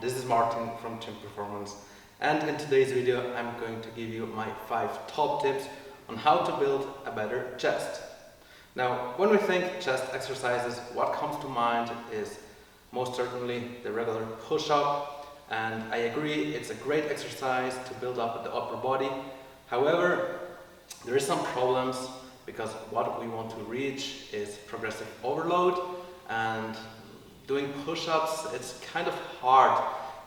this is Martin from Gym Performance, and in today's video I'm going to give you my 5 top tips on how to build a better chest. Now, when we think chest exercises, what comes to mind is most certainly the regular push-up, and I agree it's a great exercise to build up the upper body. However, there is some problems because what we want to reach is progressive overload, and doing push-ups, it's kind of hard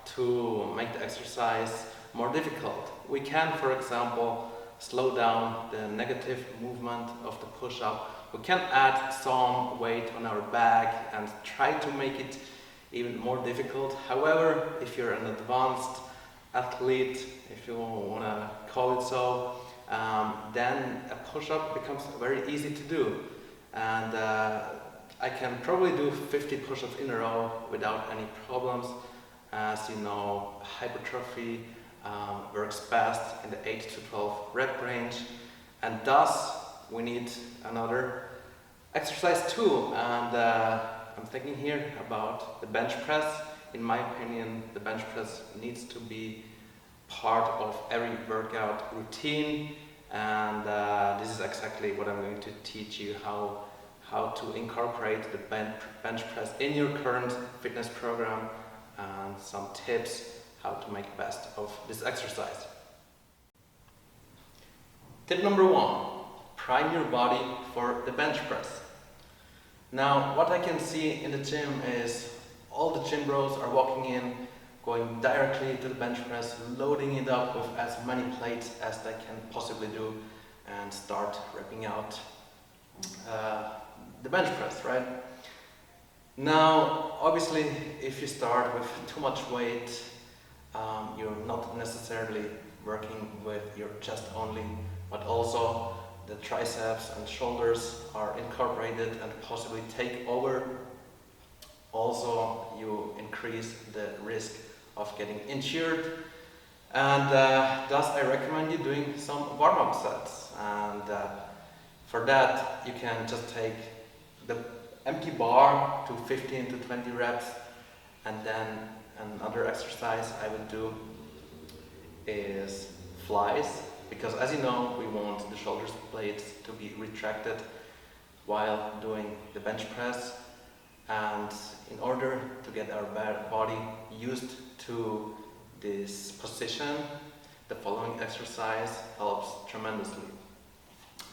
to make the exercise more difficult. We can, for example, slow down the negative movement of the push-up. We can add some weight on our back and try to make it even more difficult. However, if you're an advanced athlete, if you want to call it so, then a push-up becomes very easy to do. And I can probably do 50 push-ups in a row without any problems. As you know, hypertrophy works best in the 8 to 12 rep range, and thus we need another exercise too. And I'm thinking here about the bench press. In my opinion, the bench press needs to be part of every workout routine, and this is exactly what I'm going to teach you, how to incorporate the bench press in your current fitness program, and some tips how to make best of this exercise. Tip number 1, prime your body for the bench press. Now, what I can see in the gym is all the gym bros are walking in, going directly to the bench press, loading it up with as many plates as they can possibly do, and start repping out the bench press, right? Now, obviously, if you start with too much weight, you're not necessarily working with your chest only, but also the triceps and shoulders are incorporated and possibly take over. Also, you increase the risk of getting injured, and thus I recommend you doing some warm-up sets. And for that, you can just take the empty bar to 15 to 20 reps, and then another exercise I would do is flies, because as you know, we want the shoulder blades to be retracted while doing the bench press. And in order to get our body used to this position, the following exercise helps tremendously.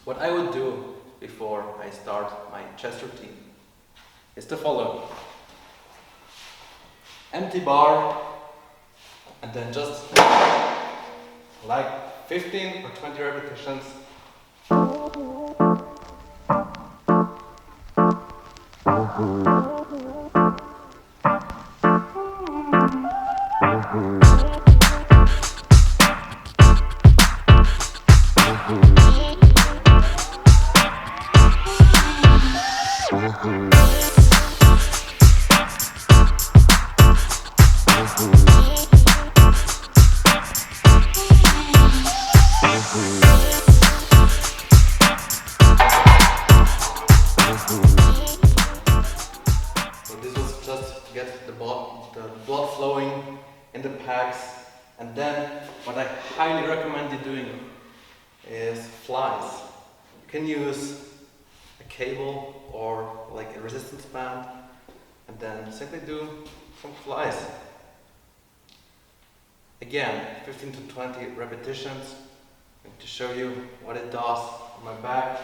What I would do before I start my chest routine is the following. Empty bar, and then just like 15 or 20 repetitions. So this was just to get the blood flowing in the pecs, and then what I highly recommend you doing is flies. You can use a cable or like a resistance band, and then simply do some flies. Again, 15 to 20 repetitions. I'm going to show you what it does on my back.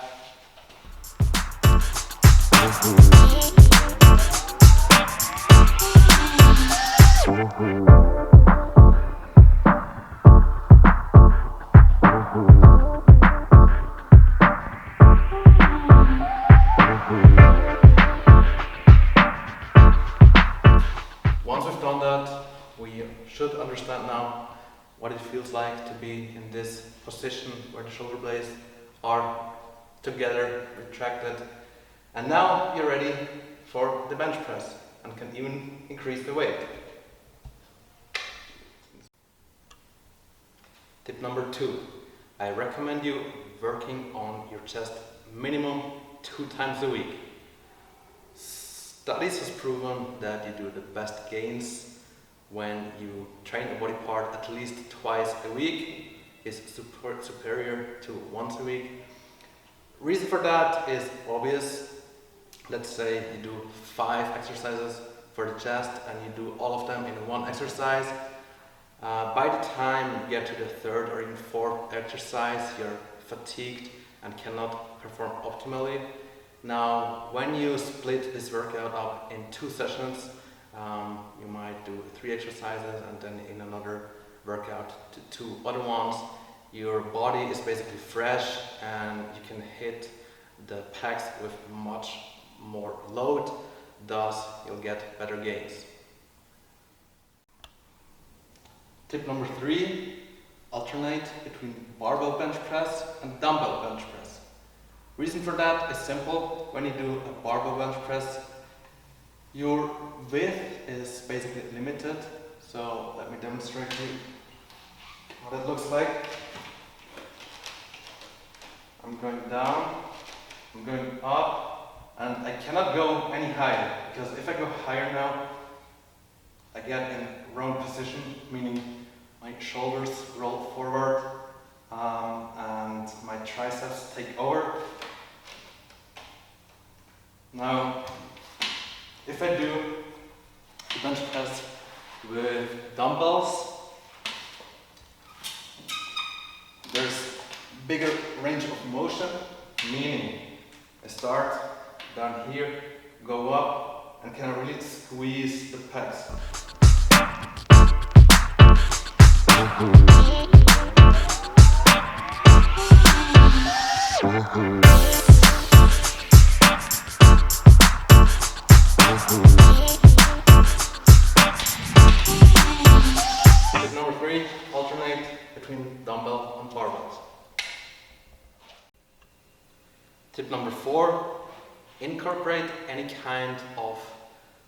Once we've done that, we should understand now what it feels like to be in this position where the shoulder blades are together, retracted. And now you're ready for the bench press and can even increase the weight. Tip number 2. I recommend you working on your chest minimum 2 times a week. Studies has proven that you do the best gains when you train a body part at least twice a week is superior to once a week. Reason for that is obvious. Let's say you do 5 exercises for the chest and you do all of them in one exercise. By the time you get to the 3rd or even 4th exercise, you're fatigued and cannot perform optimally. Now, when you split this workout up in 2 sessions, you might do 3 exercises and then in another workout 2 other ones. Your body is basically fresh and you can hit the pecs with much more load, thus you'll get better gains. Tip number 3, alternate between barbell bench press and dumbbell bench press. Reason for that is simple. When you do a barbell bench press, your width is basically limited. So let me demonstrate to you what it looks like. I'm going down, I'm going up, and I cannot go any higher, because if I go higher now, I get in wrong position, meaning my shoulders roll forward and my triceps take over. Now, if I do the bench press with dumbbells, there's bigger range of motion, meaning I start down here, go up, and can really squeeze the pecs. Tip number 3, alternate between dumbbell and barbells. Tip number 4, incorporate any kind of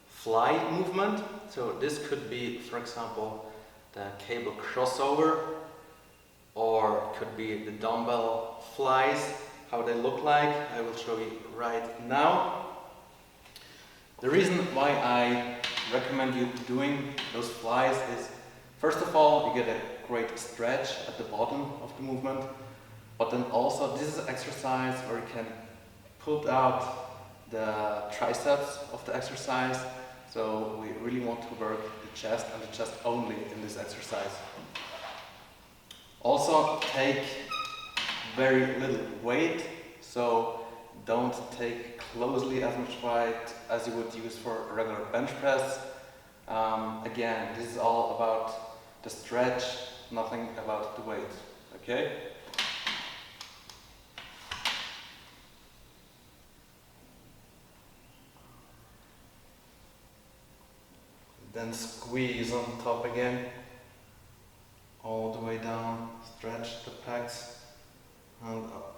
fly movement. So this could be, for example, the cable crossover, or could be the dumbbell flies. How they look like, I will show you right now. The reason why I recommend you doing those flies is, first of all, you get a great stretch at the bottom of the movement, but then also this is an exercise where you can pull out the triceps of the exercise. So we really want to work the chest and the chest only in this exercise. Also take very little weight, so don't take closely as much weight as you would use for a regular bench press. Again, this is all about the stretch, nothing about the weight, okay? Then squeeze on top again, all the way down, stretch the pecs and up.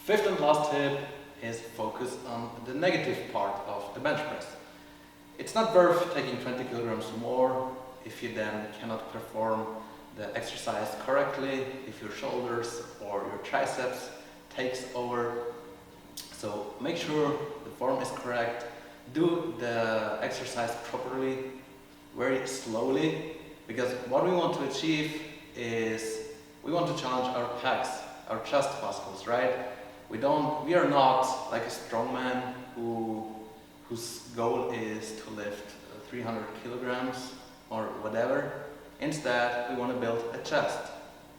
Fifth and last tip is focus on the negative part of the bench press. It's not worth taking 20 kilograms more if you then cannot perform the exercise correctly, if your shoulders or your triceps takes over. So make sure the form is correct, do the exercise properly, very slowly, because what we want to achieve is we want to challenge our pecs, our chest muscles, right? We are not like a strongman whose goal is to lift 300 kilograms or whatever. Instead, we want to build a chest.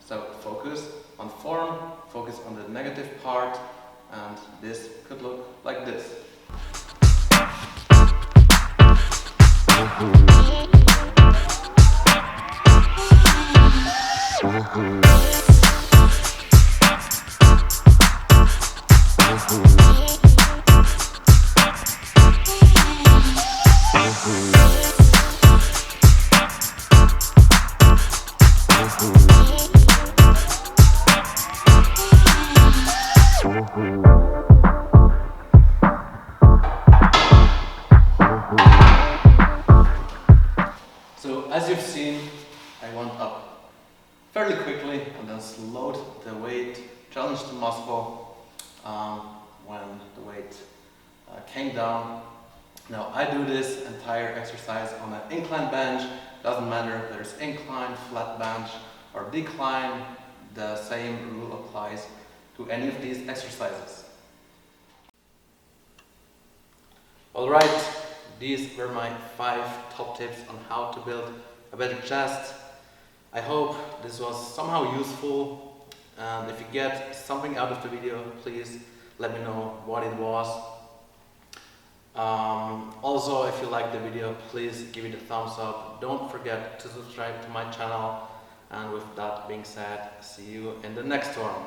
So focus on form, focus on the negative part, and this could look like this. fairly quickly and then slowed the weight, challenged the muscle when the weight came down. Now I do this entire exercise on an incline bench. Doesn't matter if there's incline, flat bench or decline, the same rule applies to any of these exercises. Alright, these were my 5 top tips on how to build a better chest. I hope this was somehow useful, and if you get something out of the video, please let me know what it was. Also, if you like the video, please give it a thumbs up. Don't forget to subscribe to my channel. And with that being said, see you in the next one.